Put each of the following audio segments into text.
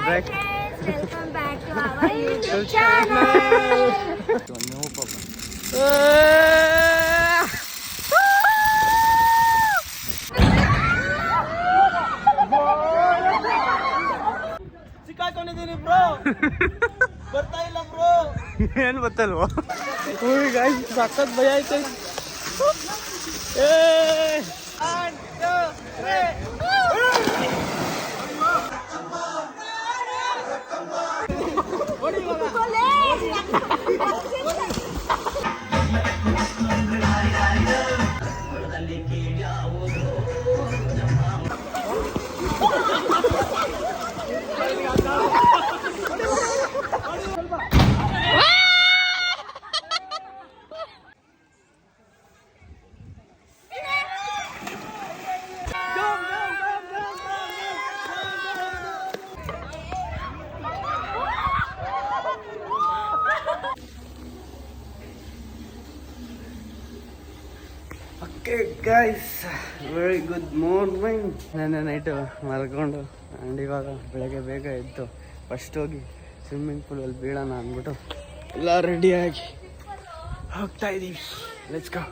Break. Welcome back to our YouTube channel. ಸಿಕ್ಕಾಕೊಂಡಿದ್ದೀನಿ bro. ಬರ್ತಾ ಇಲ್ಲ ಬ್ರೋ. ಏನು ಗೊತ್ತಲ್ವ ಸಖತ್ ಭಯ ಐತೆ. Okay guys, very good morning. ನೆನ್ನೆ ನೈಟು ಮಲ್ಕೊಂಡು ಆ್ಯಂಡ್ ಇವಾಗ ಬೆಳಗ್ಗೆ ಬೇಗ ಎದ್ದು ಫಸ್ಟ್ ಹೋಗಿ ಸ್ವಿಮ್ಮಿಂಗ್ ಪೂಲಲ್ಲಿ ಬೀಳೋಣ ಅಂದ್ಬಿಟ್ಟು ಎಲ್ಲ ರೆಡಿಯಾಗಿ ಹೋಗ್ತಾ ಇದ್ದೀವಿ. Let's go.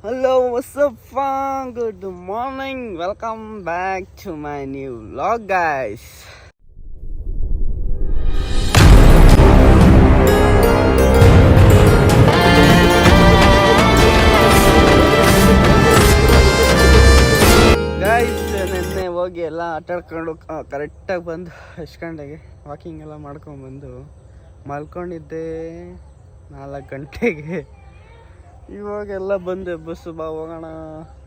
Hello, what's up, good morning, welcome back to my new vlog guys. ನೆನ್ನೆ ಹೋಗಿ ಎಲ್ಲ ಆಟಾಡ್ಕೊಂಡು ಕರೆಕ್ಟಾಗಿ ಬಂದು ಎಷ್ಟು ಗಂಟೆಗೆ ವಾಕಿಂಗ್ ಎಲ್ಲ ಮಾಡ್ಕೊಂಡ್ಬಂದು ಮಲ್ಕೊಂಡಿದ್ದೆ 4 ಗಂಟೆಗೆ. ಇವಾಗೆಲ್ಲ ಬಂದೆ, ಬಸ್ಸು ಬಾ ಹೋಗೋಣ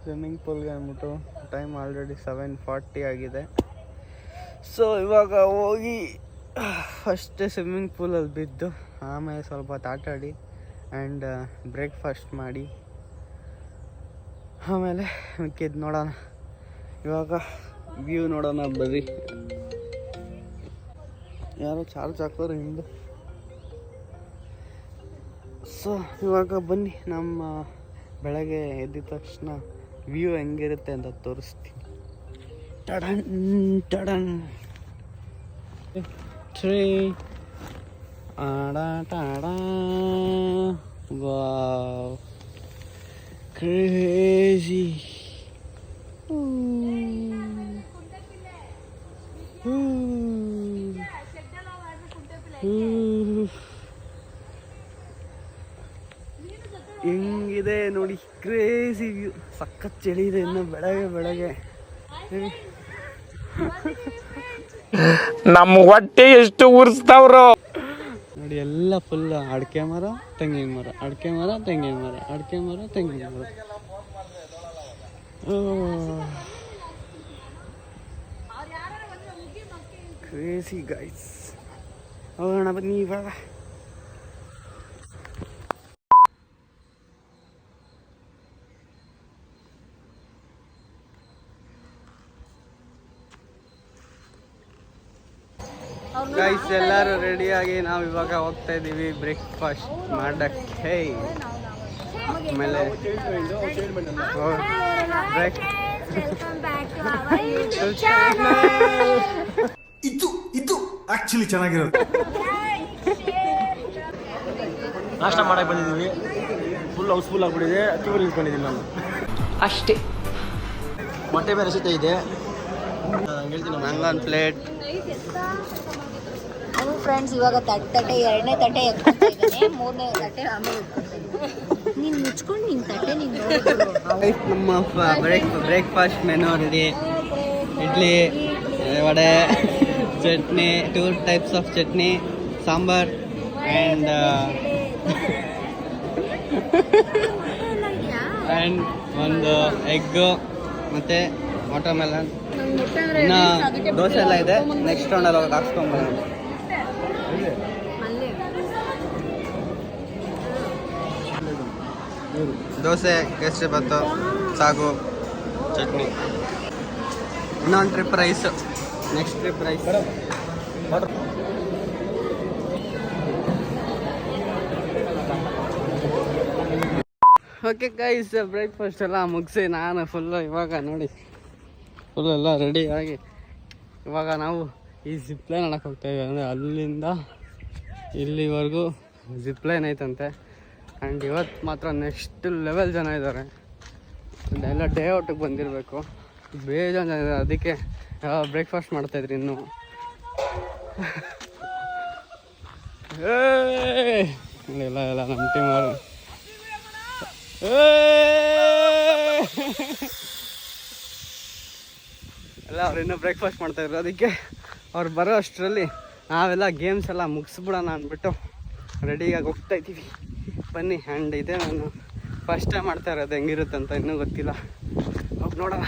ಸ್ವಿಮ್ಮಿಂಗ್ ಪೂಲ್ಗೆ ಅಂದ್ಬಿಟ್ಟು. ಟೈಮ್ ಆಲ್ರೆಡಿ 7:40 ಆಗಿದೆ. ಸೊ ಇವಾಗ ಹೋಗಿ ಫಸ್ಟ್ ಸ್ವಿಮ್ಮಿಂಗ್ ಪೂಲಲ್ಲಿ ಬಿದ್ದು ಆಮೇಲೆ ಸ್ವಲ್ಪ ಹೊತ್ತು ಆಟಾಡಿ ಆ್ಯಂಡ್ ಬ್ರೇಕ್ಫಾಸ್ಟ್ ಮಾಡಿ ಆಮೇಲೆ ಮಿಕ್ಕಿದ್ದು ನೋಡೋಣ. ಇವಾಗ ವ್ಯೂ ನೋಡೋಣ ಬರ್ರಿ. ಯಾರೋ ಚಾರ್ಜ್ ಹಾಕೋರು ಹಿಂದೆ. ಸೊ ಇವಾಗ ಬನ್ನಿ, ನಮ್ಮ ಬೆಳಗ್ಗೆ ಎದ್ದಿದ ತಕ್ಷಣ ವ್ಯೂ ಹೆಂಗಿರುತ್ತೆ ಅಂತ ತೋರಿಸ್ತೀನಿ. ಟಡನ್ ಟಡನ್ 3 ಟಾಡ. Wow, crazy. ಹೆಂಗಿದೆ ನೋಡಿ, ಕ್ರೇಜಿ ವ್ಯೂ. ಸಖತ್ ಚಳಿ ಇದೆ ಇನ್ನು ಬೆಳಗ್ಗೆ. ನಮ್ಮ ಹೊಟ್ಟೆ ಎಷ್ಟು ಉರ್ಸ್ತಾವ್ರು ನೋಡಿ, ಎಲ್ಲ ಫುಲ್ ಅಡಿಕೆ ಮರ, ತೆಂಗಿನ ಮರ, ಅಡಿಕೆ ಮರ, ತೆಂಗಿನ ಮರ, ಅಡಿಕೆ ಮರ, ತೆಂಗಿನ ಮರ. Crazy guys. ಹೋಗೋಣ ಬನ್ನಿ ಇವಾಗ. ಗೈಸ್ ಎಲ್ಲರೂ ರೆಡಿಯಾಗಿ ನಾವು ಇವಾಗ ಹೋಗ್ತಾ ಇದ್ದೀವಿ ಬ್ರೇಕ್ಫಾಸ್ಟ್ ಮಾಡಕ್ಕೆ. ಆಮೇಲೆ ಬ್ರೇಕ್. ಇದು ಆಕ್ಚುಲಿ ಚೆನ್ನಾಗಿರೋದು. ನಾಷ್ಟ ಮಾಡಕ್ಕೆ ಬಂದಿದ್ದೀವಿ. ಫುಲ್ ಹೌಸ್ಫುಲ್ ಆಗಿಬಿಟ್ಟಿದೆ. ಕ್ಯೂ ನಿಂತ್ಕೊಂಡಿದ್ದೀನಿ ನಾನು ಅಷ್ಟೇ. ಮೊಟ್ಟೆ ಬೇರೆ ಸಿಗ್ತಾ ಇದೆ. ಹೇಳ್ತೀನಿ, ನಂಗೊಂದು ಪ್ಲೇಟ್. ಫ್ರೆಂಡ್ಸ್, ಇವಾಗ ತಟ್ಟೆ 2ನೇ ತಟ್ಟೆ ಎತ್ಕೊತಾ ಇದ್ದಾನೆ, 3ನೇ ತಟ್ಟೆ ಆಮೇಲೆ ನೀನು ಮುಚ್ಕೊಂಡು ನಿನ್ನ ತಟ್ಟೆ ನೀನು ನೋಡಿದ್ರು. ನಮ್ಮ breakfast menu ready. Idli, vada, chutney, 2 types of chutney, sambar and ಒಂದು ಎಗ್ಗು ಮತ್ತು ವಾಟರ್ಮೆಲನ್. ಇನ್ನು ದೋಸೆ ಎಲ್ಲ ಇದೆ. ನೆಕ್ಸ್ಟ್ ರೌಂಡಲ್ಲಿ ಹೋಗಿ ಹಾಕ್ಸ್ಕೊಂಬರೋಣ. ದೋಸೆ, ಕೇಸರಿ ಬಾತು, ಸಾಗು, ಚಟ್ನಿ. ಇನ್ನೊಂದು trip rice. Next trip rice. Okay guys, breakfast ಎಲ್ಲ ಮುಗಿಸಿ ನಾನು ಫುಲ್ಲು ಇವಾಗ ನೋಡಿ ಫುಲ್ ಎಲ್ಲ ರೆಡಿ ಆಗಿ ಇವಾಗ ನಾವು ಈ ಜಿಪ್ಲೈನ್ ಆಡಕ್ಕೆ ಹೋಗ್ತಾಯಿದ್ವಿ. ಅಂದರೆ ಅಲ್ಲಿಂದ ಇಲ್ಲಿವರೆಗೂ ಜಿಪ್ಲೈನ್ ಐತಂತೆ. ಆ್ಯಂಡ್ ಇವತ್ತು ಮಾತ್ರ ನೆಕ್ಸ್ಟ್ ಲೆವೆಲ್ ಜನ ಇದ್ದಾರೆ. ಎಲ್ಲ ಡೇ ಔಟಿಗೆ ಬಂದಿರಬೇಕು, ಬೇಜಾನ್ ಜನ ಇದ್ದಾರೆ. ಅದಕ್ಕೆ ಬ್ರೇಕ್ಫಾಸ್ಟ್ ಮಾಡ್ತಾಯಿದ್ರಿ ಇನ್ನೂ. ಇಲ್ಲ ಇಲ್ಲ ನಮ್ಮ ಟೀಮ್ ಅವರು ಎಲ್ಲ ಅವ್ರು ಇನ್ನೂ ಬ್ರೇಕ್ಫಾಸ್ಟ್ ಮಾಡ್ತಾಯಿದ್ರು. ಅದಕ್ಕೆ ಅವ್ರು ಬರೋ ಅಷ್ಟರಲ್ಲಿ ನಾವೆಲ್ಲ ಗೇಮ್ಸ್ ಎಲ್ಲ ಮುಗಿಸ್ಬಿಡೋಣ ಅಂದ್ಬಿಟ್ಟು ರೆಡಿಯಾಗಿ ಹೋಗ್ತಾ ಇದ್ದೀವಿ. ಬನ್ನಿ. ಆ್ಯಂಡ್ ಇದೆ ನಾನು ಫಸ್ಟ್ ಟೈಮ್ ಮಾಡ್ತಾ ಇರೋದು, ಹೆಂಗಿರುತ್ತೆ ಅಂತ ಇನ್ನೂ ಗೊತ್ತಿಲ್ಲ. ಹೋಗಿ ನೋಡೋಣ.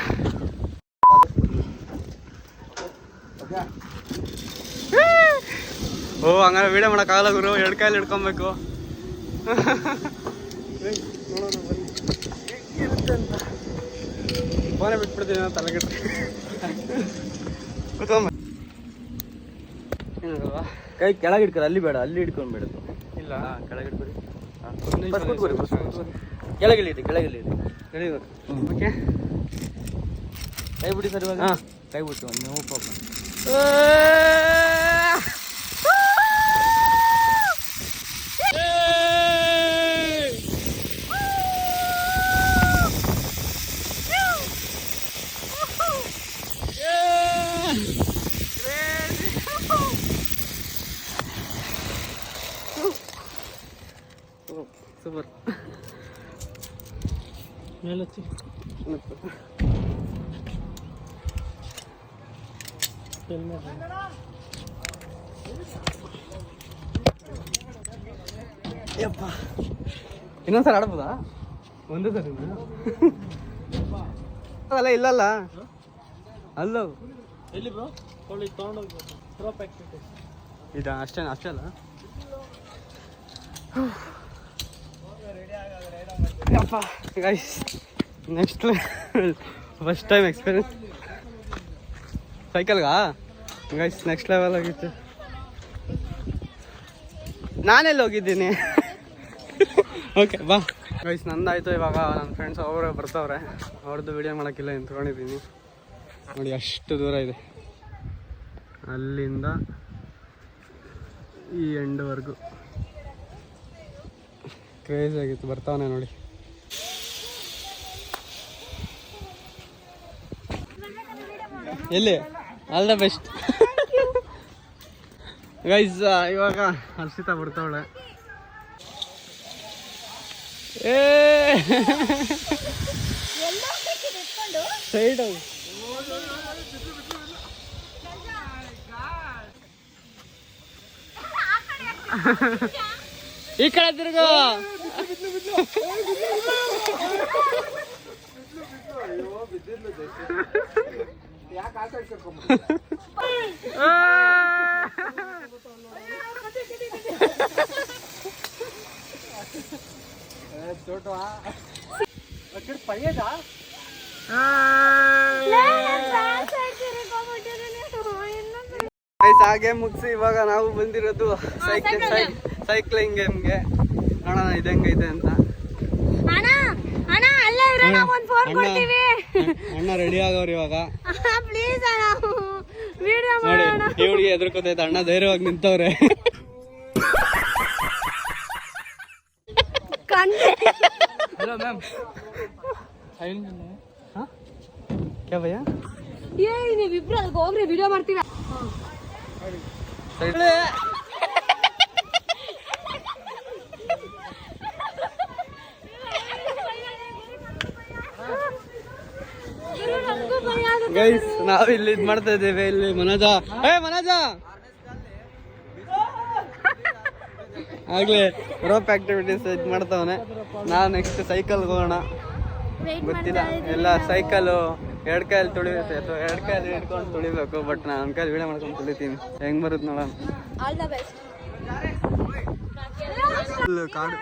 ಓ ಹಂಗಾರೆ ವೀಡಿಯೋ ಮಾಡೋಕ್ಕಾಗಲ್ಲ ಗುರು, 2 ಕೈಯಲ್ಲಿ ಹಿಡ್ಕೊಬೇಕು. ನೋಡೋಣ ಬನ್ನಿ ಹೇಗಿರುತ್ತೆ ಅಂತ. ಫೋನೇ ಬಿಟ್ಬಿಡ್ತೀನಿ ನಾನು, ತಲೆಗೆಟ್ಟು ಕೂತ್ಕೊಂಬ. ಏನಲ್ವಾ ಕೈ ಕೆಳಗೆ ಇಟ್ಕೊರಿ, ಅಲ್ಲಿ ಬೇಡ, ಅಲ್ಲಿ ಹಿಡ್ಕೊಂಡ್ಬೇಡ. ಇಲ್ಲ ಕೆಳಗೆ ಇಟ್ಕೊರಿ. ಕೂತ್ಕೊರಿ. ಕೆಳಗೆ ಇಡಿ, ಕೆಳಗೆ ಇಡಿ. ಓಕೆ, ಕೈ ಬಿಡಿ ಸರ್ ಇವಾಗ. ಹಾಂ, ಕೈ ಬಿಟ್ಟು ನೀವು ಪ್ರಾಬ್ಲಮ್. ಸೂಪರ್. ಮೇಲಚ್ಚಿ ಯಪ್ಪ, ಇನ್ನೊಂದ್ಸಲ ಆಡ್ಬೋದಾ? ಒಂದೇ ಸರಿ ಅಲ್ಲ ಇಲ್ಲಲ್ಲ ಅಲ್ಲ ಎಲ್ಲಿ ಬ್ರೋ ತೊಗೊಂಡೋಗಿ ಪ್ರೋ ಪ್ಯಾಕ್ಟಿಸ್ ಇದು ಅಷ್ಟೇ ಅಲ್ಲ. ಯಪ್ಪ guys, next first time experience ಸೈಕಲ್ಗಾ ಗೈಸ್, ನೆಕ್ಸ್ಟ್ ಲೆವೆಲ್ ಆಗಿತ್ತು. ನಾನೆಲ್ಲಿ ಹೋಗಿದ್ದೀನಿ. ಓಕೆ ಬಾ ಗೈಸ್, ನಂದಾಯಿತು. ಇವಾಗ ನನ್ನ ಫ್ರೆಂಡ್ಸ್ ಅವರೇ ಬರ್ತಾವ್ರೆ. ಅವ್ರದ್ದು ವಿಡಿಯೋ ಮಾಡೋಕ್ಕಿಲ್ಲ ನಿಂತ್ಕೊಂಡಿದ್ದೀನಿ ನೋಡಿ. ಅಷ್ಟು ದೂರ ಇದೆ ಅಲ್ಲಿಂದ ಈ ಎಂಡ್ವರೆಗೂ. ಕ್ರೇಜ್ ಆಗಿತ್ತು. ಬರ್ತಾವನೆ ನೋಡಿ. ಎಲ್ಲಿ? All the best guys. ಇವಾಗ ಹರ್ಷಿತಾ ಬರ್ತಾವಳೆ. ಸೈಡ್ ಈ ಕಡೆ ತಿರುಗು. ಹಾಗೆ ಮುಗಿಸಿ ಇವಾಗ ನಾವು ಬಂದಿರೋದು ಸೈಕ್ಲಿಂಗ್ ಗೇಮ್ಗೆ. ನೋಡೋಣ ಇದು ಹೆಂಗೈತೆ ಅಂತ. ಅಣ್ಣ ರೆಡಿ ಆಗವ್ರಿ ಇವಾಗ. ನೋಡಿ ಇವಳಿಗೆ ಎದುರ್ಕೋತೈತೆ, ಅಣ್ಣ ಧೈರ್ಯವಾಗಿ ನಿಂತವ್ರೆ. Hello ma'am. ಕ್ಯಾ ಭಯ್ಯ? ನೀವಿಬ್ರು ಅದಕ್ಕೆ ಹೋಗ್ರಿ, ವಿಡಿಯೋ ಮಾಡ್ತೀರಾ? ಗೈಸ್, ನಾವಿಲ್ಲಿ ಇದು ಮಾಡ್ತಾ ಇದ್ದೇವೆ. ಇಲ್ಲಿ ಮನೋಜ ಆಗ್ಲೇ ರೋಪ್ ಆಕ್ಟಿವಿಟೀಸ್ ಇದು ಮಾಡ್ತಾವನೆ. ನಾವು ನೆಕ್ಸ್ಟ್ ಸೈಕಲ್ಗೆ ಹೋಗೋಣ. ಗೊತ್ತಿಲ್ಲ, ಎಲ್ಲ ಸೈಕಲು 2 ಕೈಯಲ್ಲಿ ತುಳಿಬೇಕು ಅಥವಾ 2 ಕೈಯಲ್ಲಿ ಹಿಡ್ಕೊಂಡು ತುಳಿಬೇಕು. ಬಟ್ ನಾನು ನನ್ನ ಕೈಯಲ್ಲಿ ವಿಡಿಯೋ ಮಾಡ್ಕೊಂಡು ತುಳಿತೀನಿ. ಹೆಂಗ್ ಬರುತ್ತೆ ನೋಡೋಣ. ಕಾಡು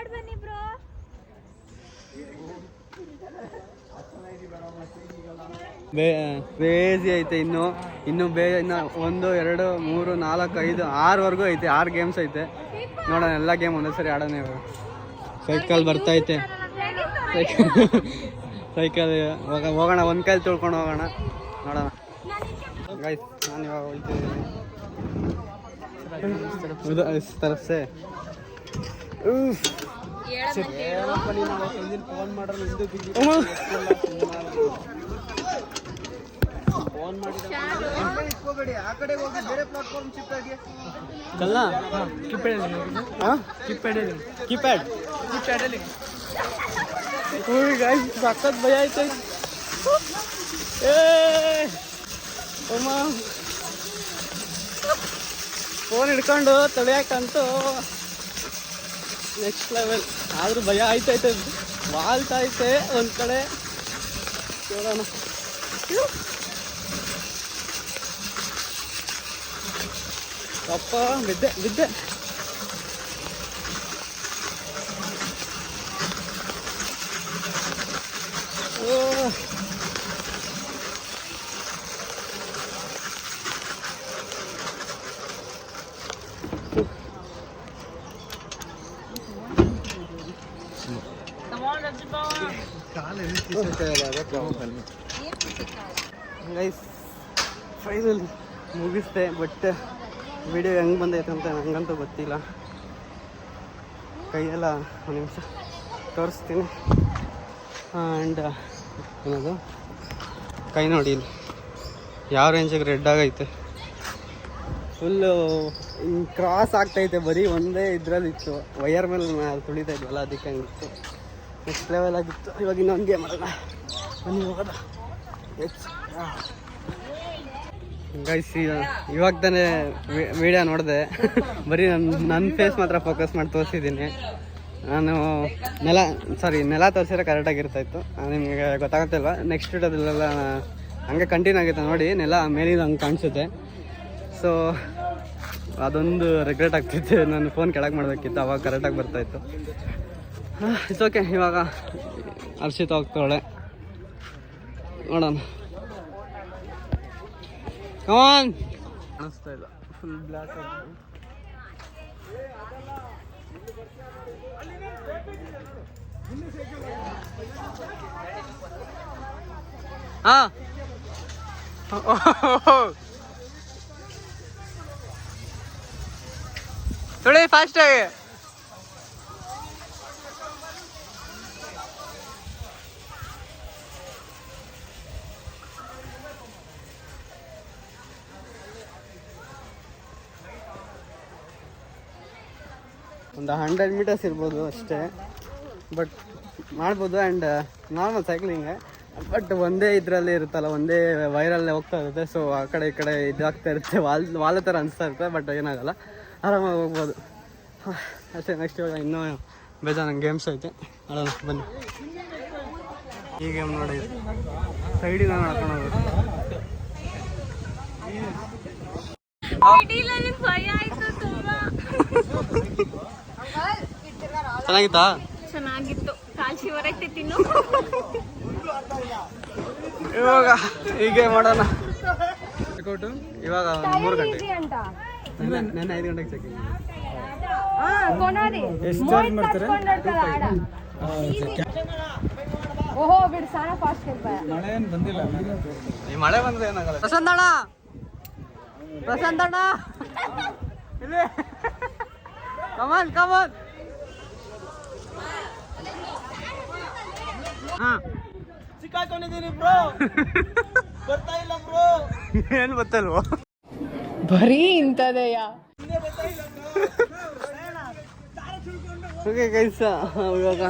ಕ್ರೇಜಿ ಐತೆ. ಇನ್ನು 1 2 3 4 5 6ವರೆಗೂ ಐತೆ. 6 ಗೇಮ್ಸ್ ಐತೆ. ನೋಡೋಣ, ಎಲ್ಲ ಗೇಮ್ ಒಂದೇ ಸರಿ ಆಡೋಣ. ಸೈಕಲ್ ಬರ್ತೈತೆ. ಸೈಕಲ್ ಹೋಗೋಣ, 1 ಕೈಲಿ ತುಳ್ಕೊಂಡು ಹೋಗೋಣ. ನೋಡೋಣ ಗೈಸ್. ನಾನು ಇವಾಗ ಹೋಗ್ತಿದ್ದೀನಿ. उधर इस तरफ से चलना कीपैड ಸಖತ್ ಭಯ ಐತೆ ಫೋನ್ ಹಿಡ್ಕೊಂಡು ತೊಳೆಯಾಕಂತೂ ನೆಕ್ಸ್ಟ್ ಲೆವೆಲ್. ಆದರೂ ಭಯ ಆಯ್ತೈತೆ, ವಾಲ್ತೈತೆ ಒಂದು ಕಡೆ. ನೋಡೋಣ. ಅಪ್ಪ ಬಿದ್ದೆ ಬಿದ್ದೆ. ಗೈಸ್ ಫೈನಲ್ ಮುಗಿಸ್ದೆ, ಬಟ್ ವಿಡಿಯೋ ಹೆಂಗೆ ಬಂದೈತೆ ಅಂತ ನನಗಂತೂ ಗೊತ್ತಿಲ್ಲ. ಕೈಯೆಲ್ಲ ಒಂದು ನಿಮಿಷ ತೋರಿಸ್ತೀನಿ. ಆ್ಯಂಡ್ ಏನದು ಕೈ ನೋಡಿ ಇಲ್ಲಿ ಯಾವ ರೇಂಜಿಗೆ ರೆಡ್ ಆಗೈತೆ, ಫುಲ್ಲು ಹಿಂಗೆ ಕ್ರಾಸ್ ಆಗ್ತೈತೆ. ಬರೀ ಒಂದೇ ಇದ್ರಲ್ಲಿತ್ತು, ವಯರ್ ಮೇಲೆ ತುಳಿತಾ ಇದ್ವಲ್ಲ, ಅದಕ್ಕೆ ಹಂಗಿತ್ತು. ನೆಕ್ಸ್ಟ್ ಲೆವೆಲ್ ಆಗಿತ್ತು. ಇವಾಗ ಇನ್ನೊಂದು ಗೇಮ್ ಮಾಡೋಣ ಬನ್ನಿ ಹೋಗೋಣ. ಗೈಸ್ ಇವಾಗ ತಾನೇ ವಿಡಿಯೋ ನೋಡಿದೆ, ಬರೀ ನನ್ನ ಫೇಸ್ ಮಾತ್ರ ಫೋಕಸ್ ಮಾಡಿ ತೋರಿಸಿದ್ದೀನಿ. ನಾನು ನೆಲ ತೋರಿಸಿದ್ರೆ ಕರೆಕ್ಟಾಗಿರ್ತಾಯಿತ್ತು, ನಿಮಗೆ ಗೊತ್ತಾಗುತ್ತಿಲ್ವ. ನೆಕ್ಸ್ಟ್ ವಿಡಿಯೋದಲ್ಲೆಲ್ಲ ಹಂಗೆ ಕಂಟಿನ್ಯೂ ಆಗುತ್ತೆ ನೋಡಿ, ನೆಲ ಮೇಲಿಂದ ಹಂಗೆ ಕಾಣಿಸುತ್ತೆ. ಸೊ ಅದೊಂದು ರಿಗ್ರೆಟ್ ಆಗ್ತಿತ್ತು, ನಾನು ಫೋನ್ ಕೆಳಗೆ ಮಾಡಬೇಕಿತ್ತು, ಅವಾಗ ಕರೆಕ್ಟಾಗಿ ಬರ್ತಾಯಿತ್ತು. It's okay. ಇವಾಗ ಹರ್ಷಿತ್ ಹೋಗ್ತಾಳೆ, ನೋಡೋಣ. ಕಮಾನ್. ಕಾಣಿಸ್ತಾ ಇಲ್ಲ, ಫುಲ್ ಬ್ಲ್ಯಾಕ್ ಆಗಿದೆ. ಹಾಂ ತೊಳಿ ಫಾಸ್ಟಾಗಿ. ಒಂದು 100 ಮೀಟರ್ಸ್ ಇರ್ಬೋದು ಅಷ್ಟೇ, ಬಟ್ ಮಾಡ್ಬೋದು. ಆ್ಯಂಡ್ ನಾರ್ಮಲ್ ಸೈಕ್ಲಿಂಗ್, ಬಟ್ ಒಂದೇ ಇದರಲ್ಲಿ ಇರುತ್ತಲ್ಲ, ಒಂದೇ ವೈರಲ್ಲೇ ಹೋಗ್ತಾ ಇರುತ್ತೆ. ಸೊ ಆ ಕಡೆ ಈ ಕಡೆ ಇದಾಗ್ತಾ ಇರುತ್ತೆ, ವಾಲ್ ಥರ ಅನಿಸ್ತಾ ಇರುತ್ತೆ, ಬಟ್ ಏನಾಗಲ್ಲ, ಆರಾಮಾಗಿ ಹೋಗ್ಬೋದು ಅಷ್ಟೇ. ನೆಕ್ಸ್ಟ್ ಇವಾಗ ಇನ್ನೂ ಬೇಜಾರು ಗೇಮ್ಸ್ ಐತೆ, ಅಲ್ಲ ಬನ್ನಿ. ಈ ಗೇಮ್ ನೋಡಿ, ಸೈಡಿನ ನಡ್ಕೊಂಡು ಹೋಗೋದು. ಚೆನ್ನಾಗಿತ್ತಾ? ಚೆನ್ನಾಗಿತ್ತು. ಕಾಲ್ಸಿ ಹೊರೈತೆ ತಿನ್ನು. ಇವಾಗ ಹೀಗೆ ಮಾಡೋಣ. ಇವಾಗ 3 ಗಂಟೆ, ನೆನ್ನೆ 5 ಗಂಟೆಗೆ ಚೆಕ್. ಎಷ್ಟು ಚಾರ್ಜ್ ಮಾಡ್ತಾರೆ? ಓಹೋ ಬಿಡು, ಸಾನ ಫಾಸ್ಟ್ ಮಳೆ ಏನು ಬಂದಿಲ್ಲ. ಈ ಮಳೆ ಬಂದ್ರೆ ಏನಾಗಲ್ಲ. ಪ್ರಸಂತಣ್ಣ ಇಲ್ಲಿ ಕಮಾನ್ ಕಮಾನ್. ಹಾಂ ಸಿಕ್ಕಾಕೊಂಡಿದ್ದೀನಿ ಬ್ರೋ, ಬರ್ತಾ ಇಲ್ಲ ಬ್ರೋ. ಏನು ಗೊತ್ತಲ್ವೋ, ಬರೀ ಇಂಥದೆಯ. ಓಕೆ ಗೈಸ್, ಇವಾಗ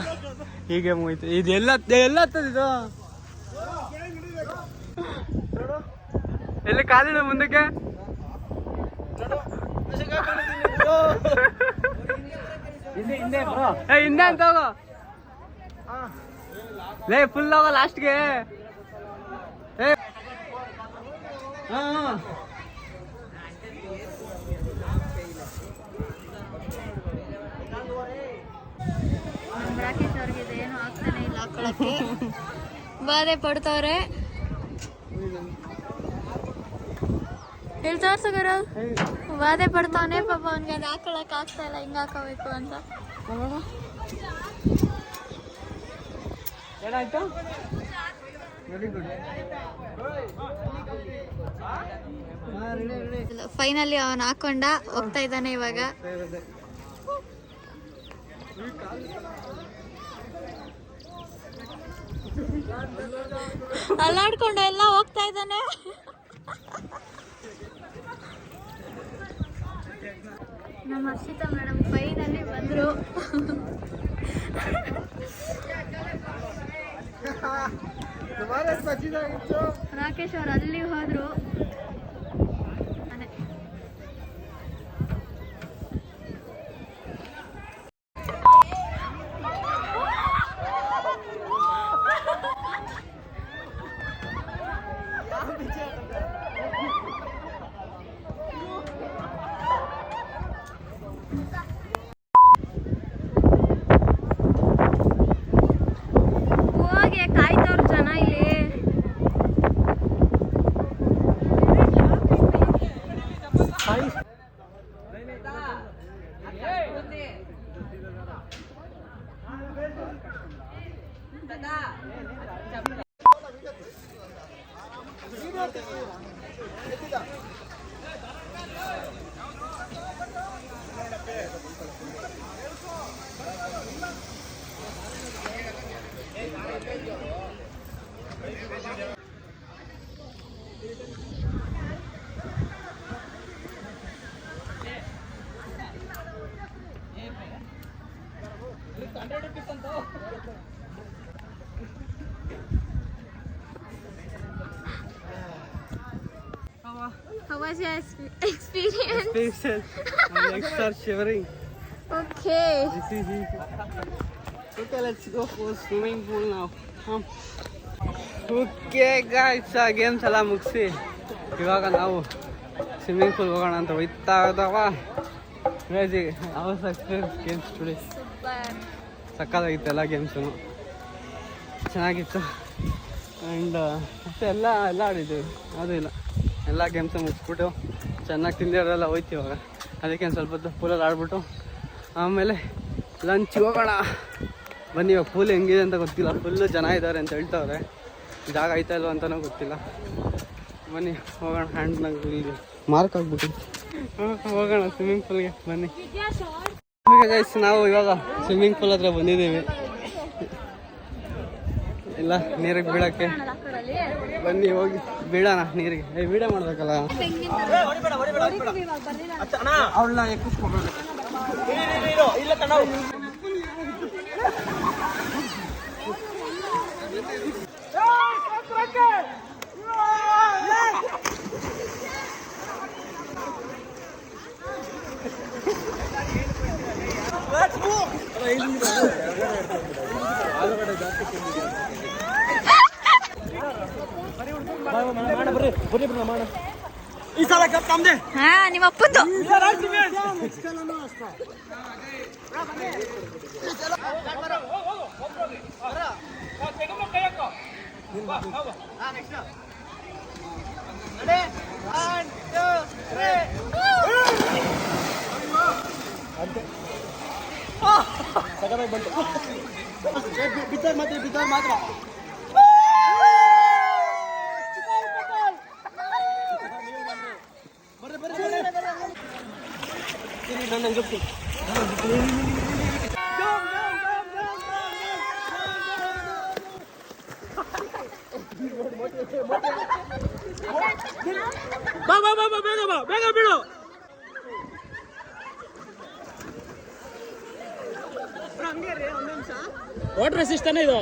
ಹೀಗೆ ಮುಗಿತು. ಇದು ಎಲ್ಲ ಹತ್ತದಿದು ಎಲ್ಲಿ ಕಾಲಿಡ ಮುಂದಕ್ಕೆ. ಹಿಂದೆ ಅಂತ ಹೋಗೋ, ಲೇ ಫುಲ್ ಹೋಗೋ ಲಾಸ್ಟ್ಗೆ. ಹಾಂ ರಾಕೇಶ್ ಅವ್ರಿಗೆ ಏನು ಆಗ್ತಾನೆ ಇಲ್ಲ ಹಾಕೊಳಕ್ಕೆ, ಬಾಧೆ ಪಡ್ತವ್ರೆ. ಹೇಳ್ತಾರ ಸಗರ ಬಾಧೆ ಪಡ್ತಾವನೆ ಪಾಪ, ಅವ್ನಿಗೆ ಅದು ಹಾಕೊಳಕ್ ಆಗ್ತಾ ಇಲ್ಲ, ಹಿಂಗೆ ಹಾಕೋಬೇಕು ಅಂತ. ಏನಾಯ್ತು? Very good. ಫೈನಲಿ ಅವನ್ ಹಾಕೊಂಡ ಹೋಗ್ತಾ ಇದ್ದಾನೆ ಇವಾಗ. ಅಲ್ಲಾಡ್ಕೊಂಡು ಎಲ್ಲ ಹೋಗ್ತಾ ಇದ್ದಾನೆ. ನಮ್ಮ ಹರ್ಷಿತಾ ಮೇಡಮ್ ಫೈನಲಿ ಬಂದ್ರು. ರಾಕೇಶ್ ಅವ್ರು ಅಲ್ಲಿ ಹೋದ್ರು. ಕಾಯ್ತವ್ರು ಜನ ಇಲ್ಲಿ. How was your experience? My legs are shivering. Okay. Okay, let's go for swimming pool now. Okay guys, games ಎಲ್ಲ ಮುಗಿಸಿ ಇವಾಗ ನಾವು ಸ್ವಿಮ್ಮಿಂಗ್ ಪೂಲ್ ಹೋಗೋಣ ಅಂತ ಹೋಯ್ತಾ ಇದ್ದಾವ. ಗೇಮ್ಸ್ ಟುಡೇ ಸಕ್ಕತ್ತಾಗಿತ್ತು ಎಲ್ಲ ಗೇಮ್ಸು, ಚೆನ್ನಾಗಿತ್ತು. ಆ್ಯಂಡ್ ಮತ್ತೆ ಎಲ್ಲ ಆಡಿದ್ದೀವಿ, ಯಾವುದೂ ಇಲ್ಲ. ಎಲ್ಲ ಗೇಮ್ಸು ಮುಗಿಸ್ಬಿಟ್ಟು ಚೆನ್ನಾಗಿ ತಿಂದಿರೋರೆಲ್ಲ ಹೋಯ್ತು ಇವಾಗ. ಅದಕ್ಕೆ ಒಂದು ಸ್ವಲ್ಪ ಹೊತ್ತು ಪೂಲಲ್ಲಿ ಆಡ್ಬಿಟ್ಟು ಆಮೇಲೆ ಲಂಚ್ಗೆ ಹೋಗೋಣ. ಬನ್ನಿ, ಇವಾಗ ಪೂಲ್ ಹೆಂಗಿದೆ ಅಂತ ಗೊತ್ತಿಲ್ಲ, ಫುಲ್ಲು ಜನ ಇದ್ದಾರೆ ಅಂತ ಹೇಳ್ತವ್ರೆ. ಜಾಗ ಐತಾ ಇಲ್ವ ಅಂತಲೂ ಗೊತ್ತಿಲ್ಲ. ಬನ್ನಿ ಹೋಗೋಣ. ಹ್ಯಾಂಡ್ನಾಗ ಇಲ್ಲಿ ಮಾರ್ಕ್ ಆಗ್ಬಿಟ್ಟು ಹೋಗೋಣ ಸ್ವಿಮ್ಮಿಂಗ್ ಪೂಲ್ಗೆ. ಬನ್ನಿ ಗೈಸ್, ನಾವು ಇವಾಗ ಸ್ವಿಮ್ಮಿಂಗ್ ಪೂಲ್ ಹತ್ರ ಬಂದಿದ್ದೀವಿ. ಇಲ್ಲ ನೀರಿಗೆ ಬೀಳೋಕ್ಕೆ. ಬನ್ನಿ ಹೋಗಿ ಬೀಳೋಣ ನೀರಿಗೆ. ವೀಡಿಯೋ ಮಾಡ್ಬೇಕಲ್ಲ, ಅವಳನ್ನ ಎಕ್ಕಿಸ್ಕೊಬೇಕು. ಈ ಸಲ ಕಪ್ ನಮ್ದೆ. ನಿಮ್ಮ ಅಪ್ಪಂದು. ಬಿದ್ದರ್ ಮಾತ್ರ ಬೇಗ ಬಿಡು. ವಾಟರ್ ರೆಸಿಸ್ಟೆಂಟ್ ಇದು.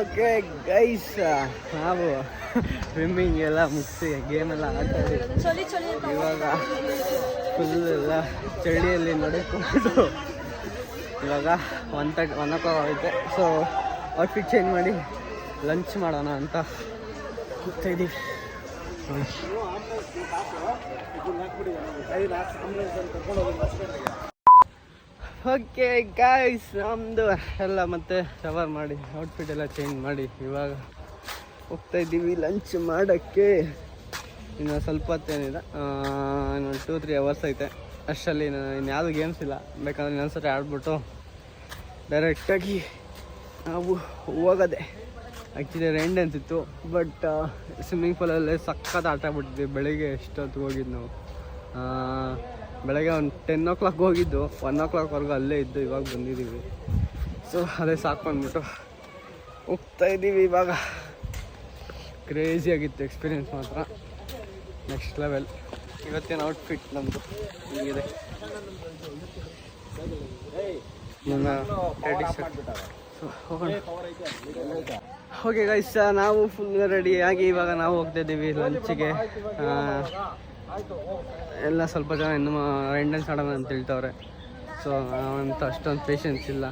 ಓಕೆ ಗೈಸ್, ನಾವು ಸ್ವಿಮ್ಮಿಂಗ್ ಎಲ್ಲ ಮುಗಿಸಿ ಗೇಮೆಲ್ಲ ಆಟಾಡಿ ಇವಾಗ ಫುಲ್ ಎಲ್ಲ ಚಳಿಯಲ್ಲಿ ನಡೆಕೊಂಡು ಇವಾಗ 1 ಆಗುತ್ತೆ. ಸೊ ಔಟ್ಫಿಟ್ ಚೇಂಜ್ ಮಾಡಿ ಲಂಚ್ ಮಾಡೋಣ ಅಂತ ಕೂಗ್ತಾಯಿದ್ದೀವಿ. ಓಕೆ ಗಾಯ್ಸ್, ನಮ್ಮದು ಎಲ್ಲ ಮತ್ತೆ ಶವರ್ ಮಾಡಿ ಔಟ್ಫಿಟ್ ಎಲ್ಲ ಚೇಂಜ್ ಮಾಡಿ ಇವಾಗ ಹೋಗ್ತಾಯಿದ್ದೀವಿ ಲಂಚ್ ಮಾಡೋಕ್ಕೆ. ಇನ್ನು ಸ್ವಲ್ಪ ಹೊತ್ತೇನಿದೆ, ಇನ್ನೊಂದು 2-3 ಅವರ್ಸ್ ಐತೆ. ಅಷ್ಟರಲ್ಲಿ ಇನ್ಯಾವುದು ಗೇಮ್ಸ್ ಇಲ್ಲ. ಬೇಕಂದ್ರೆ ಇನ್ನೊಂದ್ಸರಿ ಆಡ್ಬಿಟ್ಟು ಡೈರೆಕ್ಟಾಗಿ ನಾವು ಹೋಗೋದೆ. ಆ್ಯಕ್ಚುಲಿ ರೈನ್ ಡ್ಯಾನ್ಸ್ ಇತ್ತು, ಬಟ್ ಸ್ವಿಮ್ಮಿಂಗ್ ಪೂಲಲ್ಲೇ ಸಖತ್ ಆಟ ಆಡ್ಬಿಟ್ಟಿದ್ವಿ. ಬೆಳಿಗ್ಗೆ ಎಷ್ಟೊತ್ತಿಗೆ ಹೋಗಿದ್ದು ನಾವು, ಬೆಳಗ್ಗೆ ಒಂದು 10 o'clock ಹೋಗಿದ್ದು, 1 o'clockವರೆಗೂ ಅಲ್ಲೇ ಇದ್ದು ಇವಾಗ ಬಂದಿದ್ದೀವಿ. ಸೊ ಅದೇ ಸಾಕು ಅಂದ್ಬಿಟ್ಟು ಹೋಗ್ತಾಯಿದ್ದೀವಿ ಇವಾಗ. ಕ್ರೇಜಿಯಾಗಿತ್ತು ಎಕ್ಸ್ಪೀರಿಯೆನ್ಸ್ ಮಾತ್ರ, ನೆಕ್ಸ್ಟ್ ಲೆವೆಲ್. ಇವತ್ತಿನ ಔಟ್ಫಿಟ್ ನಮ್ಮದು ಹೀಗಿದೆ. ನನ್ನ ready shirt. So okay guys, ನಾವು ಫುಲ್ ರೆಡಿಯಾಗಿ ಇವಾಗ ನಾವು ಹೋಗ್ತಾಯಿದ್ದೀವಿ ಲಂಚಿಗೆ. ಎಲ್ಲ ಸ್ವಲ್ಪ ಜನ ಇನ್ನು ರೈನ್ ಡ್ಯಾನ್ಸ್ ಆಡೋಣ ಅಂತ ಹೇಳ್ತವ್ರೆ. ಸೊ ನಾವಂತ ಅಷ್ಟೊಂದು ಪೇಷನ್ಸ್ ಇಲ್ಲ,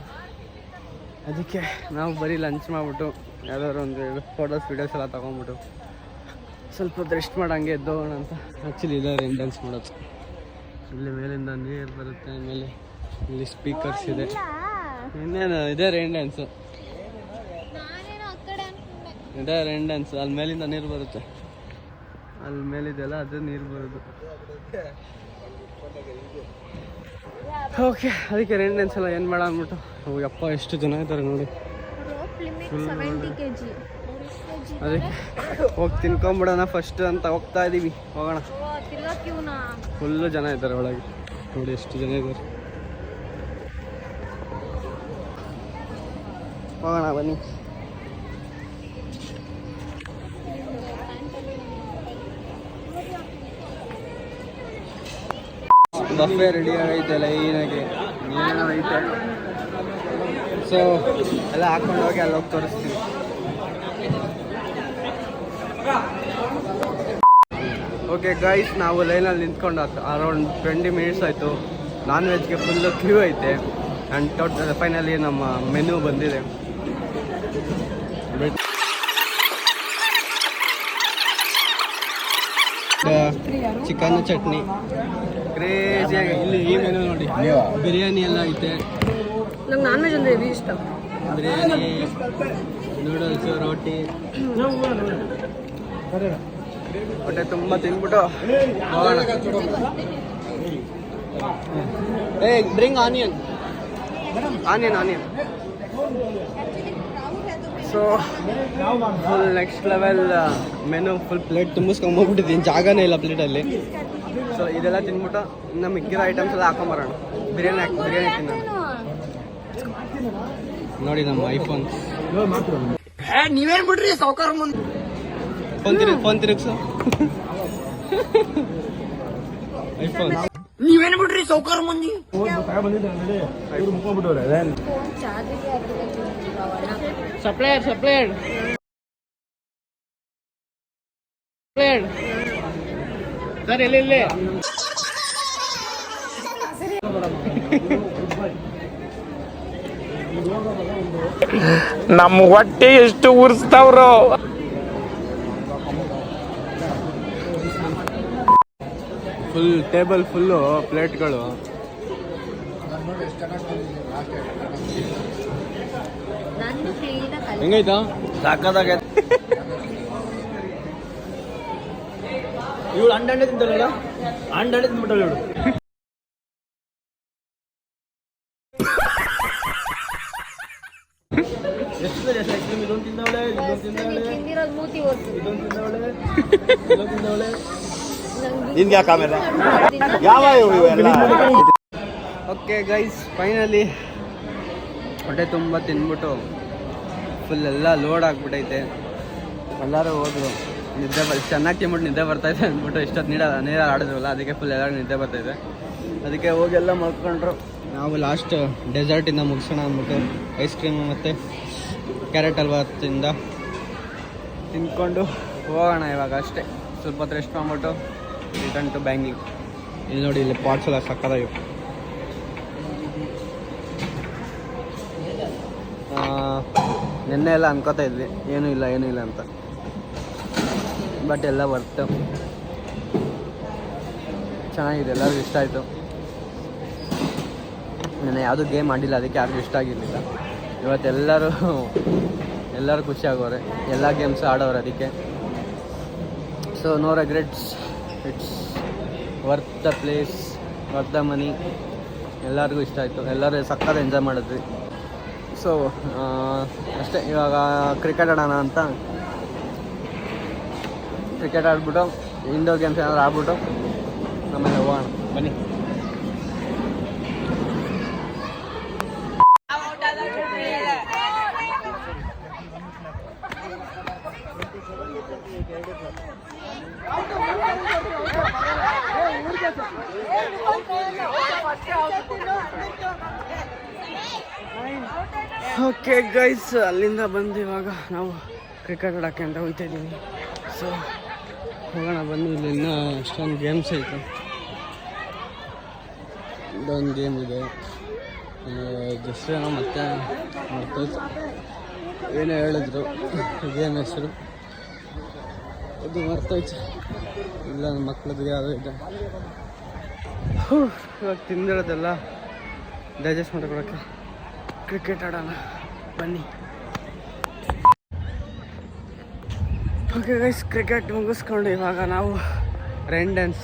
ಅದಕ್ಕೆ ನಾವು ಬರೀ ಲಂಚ್ ಮಾಡಿಬಿಟ್ಟು ಯಾವ್ದಾದ್ರು ಒಂದು ಫೋಟೋಸ್ ವೀಡಿಯೋಸ್ ಎಲ್ಲ ತೊಗೊಂಬಿಟ್ಟು ಸ್ವಲ್ಪ ಹೊತ್ತು ರೆಸ್ಟ್ ಮಾಡೋಂಗೆ ಎದ್ದೋಗೋಣ ಅಂತ. ಆ್ಯಕ್ಚುಲಿ ಇಲ್ಲ ರೈನ್ ಡ್ಯಾನ್ಸ್ ಮಾಡೋದು. ಇಲ್ಲಿ ಮೇಲಿಂದ ನೀರು ಬರುತ್ತೆ, ಆಮೇಲೆ ಇಲ್ಲಿ ಸ್ಪೀಕರ್ಸ್ ಇದೆ. ಇನ್ನೇನು ಇದೇ ರೈನ್ ಡ್ಯಾನ್ಸು, ಇದೇ ರೈನ್ ಡ್ಯಾನ್ಸ್. ಅಲ್ಲಿ ಮೇಲಿಂದ ನೀರು ಬರುತ್ತೆ, ಅಲ್ಲಿ ಮೇಲಿದೆಯಲ್ಲ ಅದು ನೀರು ಬರೋದು. ಓಕೆ, ಅದಕ್ಕೆ ರೈನ್ ಡ್ಯಾನ್ಸ್ ಎಲ್ಲ ಏನು ಮಾಡ ಅಂದ್ಬಿಟ್ಟು. ಯಪ್ಪ ಎಷ್ಟು ಜನ ಇದ್ದಾರೆ ನೋಡಿ. ಅದಕ್ಕೆ ಹೋಗಿ ತಿನ್ಕೊಂಬಿಡೋಣ ಫಸ್ಟ್ ಅಂತ ಹೋಗ್ತಾ ಇದ್ದೀವಿ. ಹೋಗೋಣ. ಫುಲ್ಲು ಜನ ಇದ್ದಾರೆ ಒಳಗೆ, ನೋಡಿ ಎಷ್ಟು ಜನ ಇದ್ದಾರೆ. ಹೋಗೋಣ ಬನ್ನಿ. ಬಫೆ ರೆಡಿ ಆಗೈತೆ ಲೈನಾಗಿ, ಏನೇನೋ ಐತೆ. ಸೊ ಎಲ್ಲ ಹಾಕೊಂಡು ಹೋಗಿ ಅಲ್ಲಿ ಹೋಗಿ ತೋರಿಸ್ತೀವಿ. ಓಕೆ ಗೈಸ್, ನಾವು ಲೈನಲ್ಲಿ ನಿಂತ್ಕೊಂಡು ಅರೌಂಡ್ 20 minutes ಆಯಿತು. ನಾನ್ ವೆಜ್ಗೆ ಫುಲ್ಲು ಕ್ಯೂ ಐತೆ. ಆ್ಯಂಡ್ ಫೈನಲಿ ನಮ್ಮ ಮೆನು ಬಂದಿದೆ. ಚಿಕನ್ ಚಟ್ನಿ ಕ್ರೇಜಿಯಾಗಿ. ಇಲ್ಲಿ ಈ ಮೆನು ನೋಡಿ, ಬಿರಿಯಾನಿ ಎಲ್ಲ ಐತೆ. ನಂಗೆ ನಾನ್ ವೆಜ್ ಅಂದರೆ ಹೆವಿ ಇಷ್ಟ. ಬಿರಿಯಾನಿ, ನೂಡಲ್ಸು, ರೋಟಿ, ಹೊಟ್ಟೆ ತುಂಬ ತಿಂದ್ಬಿಟ್ಟು ಹೋಗೋಣ. ಏ drink onion. So full next level menu. Full plate ತುಂಬಿಸ್ಕೊಂಬೋಗ್ಬಿಟ್ಟಿದ್ದೀನಿ, ಜಾಗನೇ ಇಲ್ಲ ಪ್ಲೇಟಲ್ಲಿ. ಸೊ ಇದೆಲ್ಲ ತಿಂದ್ಬಿಟ್ಟು ನಮ್ಮ ಮಿಕ್ಕಿರೋ ಐಟಮ್ಸ್ ಎಲ್ಲ ಹಾಕೊಂಬರೋಣ. ಬಿರಿಯಾನಿ ತಿನ್ನೋಣ. ನೋಡಿ ನಮ್ಮ ಐಫೋನ್. ನೀವೇನ್ ಬಿಡ್ರಿ ಸಾವುಕಾರ ಮುಂದೆ. ಫೋನ್ ತಿರುಗ್ಸು. ಐಫೋನ್ ನೀವೇನ್ ಬಿಡ್ರಿ ಸಾವುಕಾರ ಮಂದಿ. ಸಪ್ಲೈಯರ್ ಸರ್ ಎಲ್ಲಿ ನಮ್ಮ ಹೊಟ್ಟೆ ಎಷ್ಟು ಉರ್ಸ್ತಾವ್ರೋ. ಫುಲ್ ಟೇಬಲ್ ಫುಲ್ಲು ಪ್ಲೇಟ್ಗಳು. ಹೆಂಗೈತಾ? ಸಾಕಾಗೈತೆ. ಇವಳು ಅಂಡಂಡೆ ತಿಂತಾಳಲ್ಲ, ಅಂಡಂಡೆ ತಿಂದ್ಬಿಟ್ಟಳು ಇವಳು. ಎಷ್ಟು ಇದೊಂದು ತಿಂದವಳೆ, ಇದೊಂದು ತಿಂದವಳೆ, ಇದೊಂದು ತಿಂದವಳೆ, ಇದೊಂದು ತಿಂದವಳೆ. ನಿನ್ಗೆ ಯಾಕೆ ಆಮೇಲೆ ಯಾವ ಓಕೆ ಗೈಸ್, ಫೈನಲಿ ಹೊಟ್ಟೆ ತುಂಬ ತಿಂದ್ಬಿಟ್ಟು ಫುಲ್ ಎಲ್ಲ ಲೋಡ್ ಆಗಿಬಿಟ್ಟೈತೆ. ಎಲ್ಲರೂ ಹೋದ್ರು, ನಿದ್ದೆ ಚೆನ್ನಾಗಿ ತಿಂದ್ಬಿಟ್ಟು ನಿದ್ದೆ ಬರ್ತೈತೆ ಅಂದ್ಬಿಟ್ಟು ಇಷ್ಟೊತ್ತು ನೀರು ಆಡಿದ್ವಲ್ಲ, ಅದಕ್ಕೆ ಫುಲ್ ಎಲ್ಲರೂ ನಿದ್ದೆ ಬರ್ತೈತೆ. ಅದಕ್ಕೆ ಹೋಗಿ ಎಲ್ಲ ಮಲ್ಕೊಂಡ್ರು. ನಾವು ಲಾಸ್ಟ್ ಡೆಸರ್ಟಿಂದ ಮುಗಿಸೋಣ ಅಂದ್ಬಿಟ್ಟು ಐಸ್ ಕ್ರೀಮು ಮತ್ತು ಕ್ಯಾರೆಟ್ ಹಲ್ವಾ ತಿಂದ್ಕೊಂಡು ಹೋಗೋಣ ಇವಾಗ ಅಷ್ಟೇ. ಸ್ವಲ್ಪ ಹೊತ್ತು ರೆಸ್ಟ್ ಮಾಡ್ಬಿಟ್ಟು ರಿಟರ್ನ್ ಟು ಬ್ಯಾಂಗ್ಳೂರ್. ಇಲ್ಲಿ ನೋಡಿ, ಇಲ್ಲಿ ಪಾಟ್ಸ್ ಎಲ್ಲ ಸಕ್ಕತ್ತಾಗಿ. ನಿನ್ನೆ ಎಲ್ಲ ಅನ್ಕೋತಾ ಇದ್ವಿ ಏನೂ ಇಲ್ಲ ಅಂತ, ಬಟ್ ಎಲ್ಲ ವರ್ತು. ಚೆನ್ನಾಗಿದೆ, ಎಲ್ಲರಿಗೂ ಇಷ್ಟ ಆಯಿತು. ನೆನ್ನೆ ಯಾವುದೂ ಗೇಮ್ ಆಡಿಲ್ಲ, ಅದಕ್ಕೆ ಯಾರಿಗೂ ಇಷ್ಟ ಆಗಿರಲಿಲ್ಲ. ಇವತ್ತು ಎಲ್ಲರೂ ಖುಷಿ ಆಗೋರೆ, ಎಲ್ಲ ಗೇಮ್ಸ್ ಆಡೋರು ಅದಕ್ಕೆ. So no regrets, it's worth the place, worth the money. ಎಲ್ಲರಿಗೂ ಇಷ್ಟ ಆಯಿತು, ಎಲ್ಲರೂ ಸಕ್ಕತ್ತಾಗಿ ಎಂಜಾಯ್ ಮಾಡಿದ್ವಿ. ಸೊ ಅಷ್ಟೇ. ಇವಾಗ ಕ್ರಿಕೆಟ್ ಆಡೋಣ ಅಂತ ಕ್ರಿಕೆಟ್ ಆಡ್ಬಿಟ್ಟು ಇಂಡೋರ್ ಗೇಮ್ಸ್ ಏನಾದ್ರು ಆಡ್ಬಿಟ್ಟು ಆಮೇಲೆ ಹೋಗೋಣ ಬನ್ನಿ. ಓಕೆ ಗೈಸ್, ಅಲ್ಲಿಂದ ಬಂದು ಇವಾಗ ನಾವು ಕ್ರಿಕೆಟ್ ಆಡೋಕ್ಕೆ ಅಂತ ಹೋಗ್ತಾ ಇದ್ದೀವಿ. ಸೊ ಹೋಗೋಣ ಬನ್ನಿ. ಇಲ್ಲಿ ಇನ್ನೂ ಅಷ್ಟೊಂದು ಗೇಮ್ಸ್ ಐತೆ. ಇದೊಂದು ಗೇಮ್ ಇದೆ, ಹೆಸರೇನೋ ಮತ್ತೆ ಮರ್ತೋಯ್ತು, ಏನೋ ಹೇಳಿದ್ರು ಗೇಮ್ ಹೆಸರು, ಅದು ಮರ್ತೋಯ್ತು. ಇಲ್ಲ ನನ್ನ ಮಕ್ಳದ್ದು ಯಾವುದೋ ಇದೆ. ಇವಾಗ ತಿಂದಿರೋದೆಲ್ಲ ಡೈಜೆಸ್ಟ್ ಮಾಡ್ಕೊಳಕ್ಕೆ ಕ್ರಿಕೆಟ್ ಆಡೋಣ ಬನ್ನಿ. ಓಕೆ ಗೈಸ್, ಕ್ರಿಕೆಟ್ ಮುಗಿಸ್ಕೊಂಡು ಇವಾಗ ನಾವು ರೈನ್ ಡ್ಯಾನ್ಸ್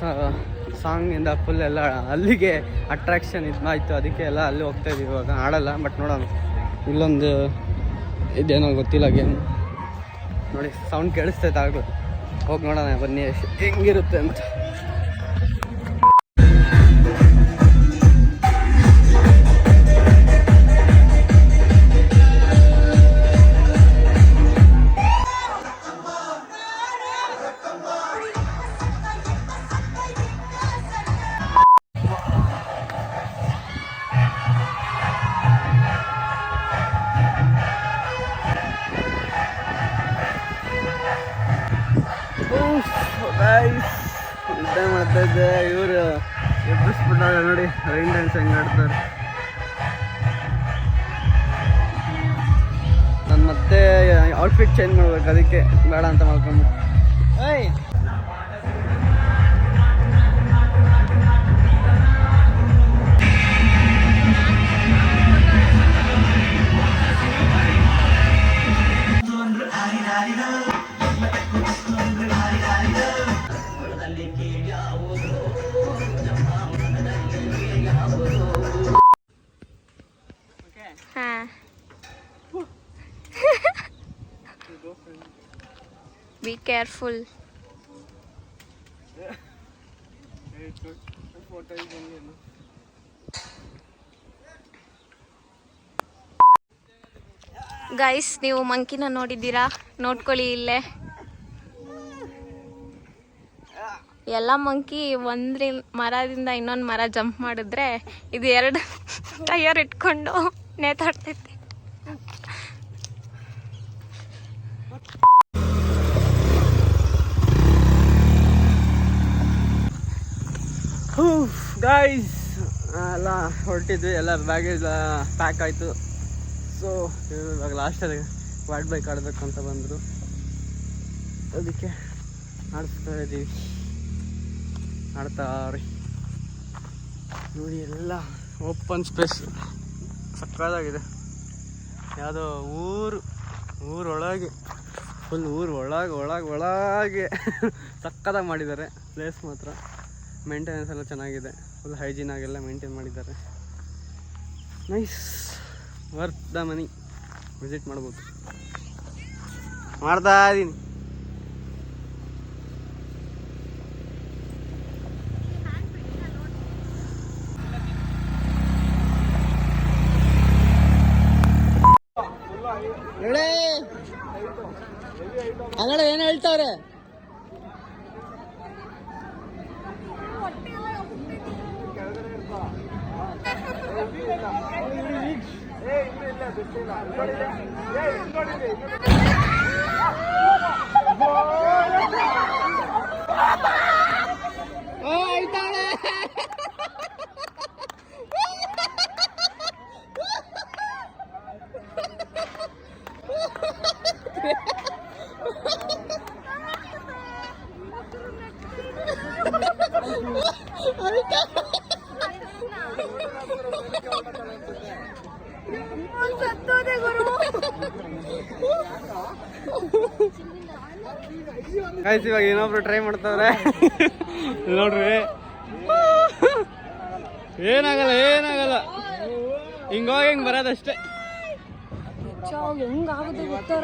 ಸಾಂಗಿಂದ ಫುಲ್ ಎಲ್ಲ ಅಲ್ಲಿಗೆ ಅಟ್ರಾಕ್ಷನ್ ಇದಾಯಿತು, ಅದಕ್ಕೆ ಎಲ್ಲ ಅಲ್ಲಿ ಹೋಗ್ತಾಯಿದ್ದೀವಿ. ಇವಾಗ ಆಡಲ್ಲ, ಬಟ್ ನೋಡೋಣ. ಇಲ್ಲೊಂದು ಇದೇನೋ ಗೊತ್ತಿಲ್ಲ ಗೇಮ್ ನೋಡಿ, ಸೌಂಡ್ ಕೇಳಿಸ್ತೈತೆ ಆಗಲು. ಹೋಗಿ ನೋಡೋಣ ಬನ್ನಿ ಹೆಂಗಿರುತ್ತೆ ಅಂತ. ನಿದ್ದೆ ಮಾಡ್ತಾ ಇದ್ದೆ, ಇವರು ಎಬ್ಬಿಸ್ಬಿಟ್ಟಾಗ ನೋಡಿ ರೈನ್ ಡ್ಯಾನ್ಸ್ ಹೆಂಗೆ ಆಡ್ತಾರೆ. ನಾನು ಮತ್ತೆ ಔಟ್ಫಿಟ್ ಚೇಂಜ್ ಮಾಡ್ಬೇಕು, ಅದಕ್ಕೆ ಬೇಡ ಅಂತ ಮಾಡ್ಕೊಂಡ್ಬಿಟ್ಟು. ಏಯ್ Be careful. ಗೈಸ್, ನೀವು ಮಂಕಿನ ನೋಡಿದ್ದೀರಾ? ನೋಡ್ಕೊಳ್ಳಿ ಇಲ್ಲೇ. ಎಲ್ಲ ಮಂಕಿ ಒಂದ್ರ ಮರದಿಂದ ಇನ್ನೊಂದು ಮರ ಜಂಪ್ ಮಾಡಿದ್ರೆ ಇದು 2 ಟೈರ್ ಇಟ್ಕೊಂಡು ನೇತಾಡ್ತೈತಿ. ಗೈಸ್ ಎಲ್ಲ ಹೊರಟಿದ್ವಿ, ಎಲ್ಲ ಬ್ಯಾಗೇಜ್ ಪ್ಯಾಕ್ ಆಯಿತು. ಸೊ ಇವಾಗ ಲಾಸ್ಟಲ್ಲಿ ವಾಟ್ ಬೈಕ್ ಆಡಬೇಕು ಅಂತ ಬಂದರು, ಅದಕ್ಕೆ ಆಡಿಸ್ತಾ ಇದ್ದೀವಿ. ಆಡ್ತಾವ್ರಿ ನೋಡಿ, ಎಲ್ಲ ಓಪನ್ ಸ್ಪೇಸ್ ಸಕ್ಕದಾಗಿದೆ. ಯಾವುದೋ ಊರೊಳಗೆ ಫುಲ್ ಒಳಗೆ ಸಕ್ಕದಾಗಿ ಮಾಡಿದ್ದಾರೆ. ಪ್ಲೇಸ್ ಮಾತ್ರ ಮೇಂಟೆನೆನ್ಸ್ ಎಲ್ಲ ಚೆನ್ನಾಗಿದೆ, ಫುಲ್ ಹೈಜೀನ್ ಆಗೆಲ್ಲ ಮೇಂಟೈನ್ ಮಾಡಿದ್ದಾರೆ. Nice, worth the money, visit ಮಾಡ್ಬೋದು. ಮಾಡ್ತಾ ಇದ್ದೀನಿ. ಅಂಗಡಿ ಏನು ಹೇಳ್ತಾವ್ರೆ? ಗೈಸ್ ಇವಾಗ ಇನ್ನೊಬ್ರು ಟ್ರೈ ಮಾಡ್ತಾವ್ರೆ ನೋಡ್ರಿ. ಏನಾಗಲ್ಲ ಹಿಂಗೋಗಿ ಹಿಂಗ್ ಬರೋದಷ್ಟೇ. ಹೆಂಗಾಗುತ್ತೆ ಗೊತ್ತಾರ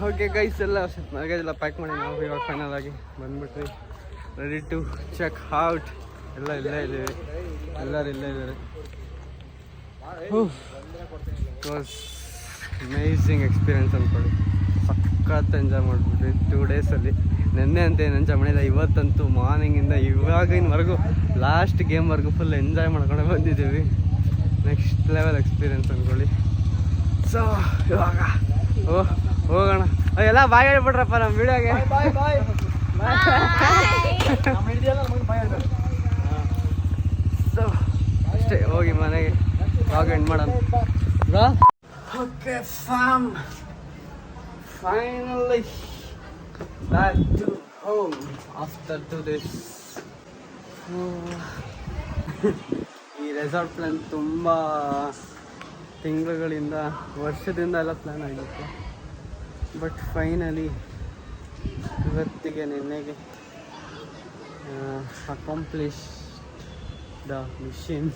ಓಕೆ ಗೈಸ್, ಎಲ್ಲ ಲಗೇಜ್ ಎಲ್ಲ ಪ್ಯಾಕ್ ಮಾಡಿ ನಾವು ಇವಾಗ ಫೈನಲ್ ಆಗಿ ಬಂದ್ಬಿಟ್ರಿ. Ready to check out. ಎಲ್ಲ ಇಲ್ಲೇ ಇದ್ದೀವಿ, ಎಲ್ಲರೂ ಇಲ್ಲೇ ಇದ್ದಾರೆ. ಇಟ್ ವಾಸ್ ಅಮೇಝಿಂಗ್ ಎಕ್ಸ್ಪೀರಿಯನ್ಸ್ ಅಂದ್ಕೊಳ್ಳಿ. ಸಖತ್ ಎಂಜಾಯ್ ಮಾಡಿಬಿಟ್ರಿ 2 ಡೇಸಲ್ಲಿ. ನೆನ್ನೆ ಅಂತ ಏನು ಎಂಜಾಯ್ ಮಾಡಿಲ್ಲ, ಇವತ್ತಂತೂ ಮಾರ್ನಿಂಗಿಂದ ಇವಾಗಿನವರೆಗೂ ಲಾಸ್ಟ್ ಗೇಮ್ವರೆಗೂ ಫುಲ್ ಎಂಜಾಯ್ ಮಾಡ್ಕೊಂಡು ಬಂದಿದ್ದೀವಿ. ನೆಕ್ಸ್ಟ್ ಲೆವೆಲ್ ಎಕ್ಸ್ಪೀರಿಯನ್ಸ್ ಅಂದ್ಕೊಳ್ಳಿ. ಸೊ ಇವಾಗ ಹೋಗೋಣ. ಎಲ್ಲ ಬಾಯ್ ಹೇಳ್ಬಿಟ್ರಪ್ಪ ನಮ್ಮ ವಿಡಿಯೋಗೆ. ಸೊ ಅಷ್ಟೇ, ಹೋಗಿ ಮನೆಗೆ ಲಾಗ್ ಎಂಡ್ ಮಾಡೋಣ. Okay fam, finally back to home after 2 days. ಈ ರೆಸಾರ್ಟ್ ಪ್ಲ್ಯಾನ್ ತುಂಬ ತಿಂಗಳುಗಳಿಂದ, ವರ್ಷದಿಂದ ಎಲ್ಲ ಪ್ಲ್ಯಾನ್ ಆಗಿತ್ತು. ಬಟ್ ಫೈನಲಿ ಇವತ್ತಿಗೆ ನಿನ್ನೆಗೆ ಅಕಾಂಪ್ಲಿಷ್ ದ ಮಿಷನ್.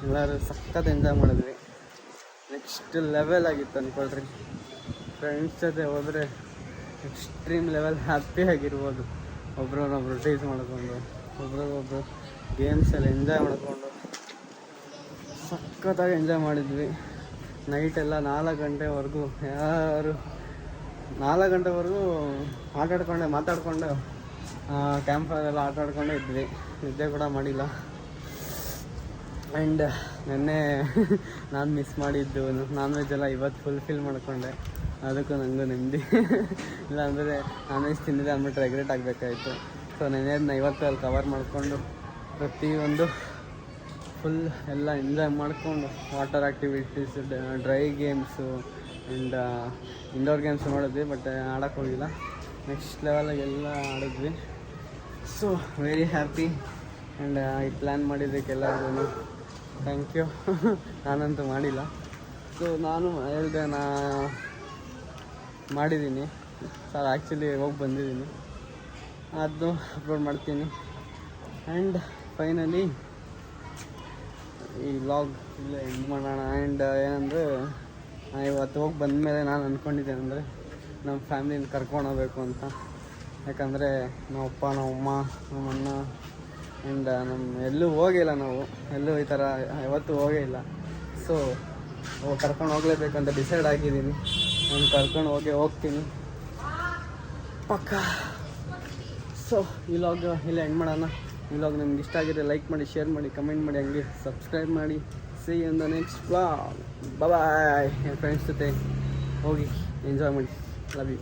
ಎಲ್ಲರೂ ಸಖತ್ ಎಂಜಾಯ್ ಮಾಡಿದ್ವಿ. ನೆಕ್ಸ್ಟ್ ಲೆವೆಲ್ ಆಗಿತ್ತು ಅಂದ್ಕೊಳ್ರಿ. ಫ್ರೆಂಡ್ಸ್ ಜೊತೆ ಹೋದರೆ ಎಕ್ಸ್ಟ್ರೀಮ್ ಲೆವೆಲ್ ಹ್ಯಾಪಿ ಆಗಿರ್ಬೋದು. ಒಬ್ರನ್ನೊಬ್ರು ಟೀಸ್ ಮಾಡಿಕೊಂಡು, ಒಬ್ರಿಗೊಬ್ರು ಗೇಮ್ಸಲ್ಲಿ ಎಂಜಾಯ್ ಮಾಡಿಕೊಂಡು ಸಖತ್ತಾಗಿ ಎಂಜಾಯ್ ಮಾಡಿದ್ವಿ. ನೈಟೆಲ್ಲ 4 ಗಂಟೆವರೆಗೂ 4 ಗಂಟೆವರೆಗೂ ಮಾತಾಡ್ಕೊಂಡು ಕ್ಯಾಂಪ್ ಫೈರೆಲ್ಲ ಆಟಾಡ್ಕೊಂಡೇ ಇದ್ವಿ. ನಿದ್ದೆ ಕೂಡ ಮಾಡಿಲ್ಲ. ಆ್ಯಂಡ್ ನೆನ್ನೆ ನಾನು ಮಿಸ್ ಮಾಡಿದ್ದು ನಾನ್ ವೆಜ್ ಎಲ್ಲ ಇವತ್ತು ಫುಲ್ಫಿಲ್ ಮಾಡಿಕೊಂಡೆ. ಅದಕ್ಕೂ ನನಗೂ ನೆಮ್ಮದಿ. ಇಲ್ಲಾಂದರೆ ನಾನ್ ವೆಜ್ ತಿಂದಿದೆ ಅಂದ್ಬಿಟ್ಟು ರೆಗ್ರೆಟ್ ಆಗಬೇಕಾಯಿತು. ಸೊ ನೆನ್ನೆದನ್ನ ಇವತ್ತು ಅಲ್ಲಿ ಕವರ್ ಮಾಡಿಕೊಂಡು ಪ್ರತಿಯೊಂದು ಫುಲ್ ಎಲ್ಲ ಎಂಜಾಯ್ ಮಾಡಿಕೊಂಡು water activities, dry games and indoor games ಮಾಡಿದ್ವಿ. ಬಟ್ ಆಡೋಕ್ಕೆ ಹೋಗಿಲ್ಲ. ನೆಕ್ಸ್ಟ್ ಲೆವೆಲಾಗಿ ಎಲ್ಲ ಆಡಿದ್ವಿ. So very happy. ಆ್ಯಂಡ್ ಈ ಪ್ಲ್ಯಾನ್ ಮಾಡಿದ್ದಕ್ಕೆ ಎಲ್ಲರಿಗೂ ಥ್ಯಾಂಕ್ ಯು. ನಾನಂತೂ ಮಾಡಿಲ್ಲ. ಸೊ ನಾನು ಹೇಳಿದೆ, ಮಾಡಿದ್ದೀನಿ ಸರ್. ಆ್ಯಕ್ಚುಲಿ ಹೋಗಿ ಬಂದಿದ್ದೀನಿ, ಅದನ್ನು ಅಪ್ಲೋಡ್ ಮಾಡ್ತೀನಿ. ಆ್ಯಂಡ್ ಫೈನಲಿ ಈ ವ್ಲಾಗ್ ಇಲ್ಲೇ ಎಂಡ್ ಮಾಡೋಣ. ಆ್ಯಂಡ್ ಏನಂದರೆ, ಇವತ್ತು ಹೋಗಿ ಬಂದಮೇಲೆ ನಾನು ಅಂದ್ಕೊಂಡಿದ್ದೇನೆ ಅಂದರೆ ನಮ್ಮ ಫ್ಯಾಮಿಲಿನ ಕರ್ಕೊಂಡು ಹೋಗ್ಬೇಕು ಅಂತ. ಯಾಕಂದರೆ ನಮ್ಮಪ್ಪ ನಮ್ಮಮ್ಮ ನಮ್ಮಣ್ಣ ಆ್ಯಂಡ್ ಎಲ್ಲೂ ಹೋಗಿಲ್ಲ ನಾವು, ಎಲ್ಲೂ ಈ ಥರ ಯಾವತ್ತೂ ಹೋಗೇ ಇಲ್ಲ. ಸೊ ಕರ್ಕೊಂಡು ಹೋಗಲೇಬೇಕಂತ ಡಿಸೈಡ್ ಆಗಿದ್ದೀನಿ. ನಾನು ಕರ್ಕೊಂಡು ಹೋಗ್ತೀನಿ ಪಕ್ಕ. ಸೊ ಈ ವ್ಲಾಗ್ ಇಲ್ಲೇ ಎಂಡ್ ಮಾಡೋಣ. ಈ ವ್ಲಾಗ್ ನಿಮ್ಗೆ ಇಷ್ಟ ಆಗಿದ್ರೆ ಲೈಕ್ ಮಾಡಿ, ಶೇರ್ ಮಾಡಿ, ಕಮೆಂಟ್ ಮಾಡಿ, ಹಂಗೆ ಸಬ್ಸ್ಕ್ರೈಬ್ ಮಾಡಿ. See in the next vlog. Bye. Friends ಜೊತೆ ಹೋಗಿ ಎಂಜಾಯ್ ಮಾಡಿ. Love you.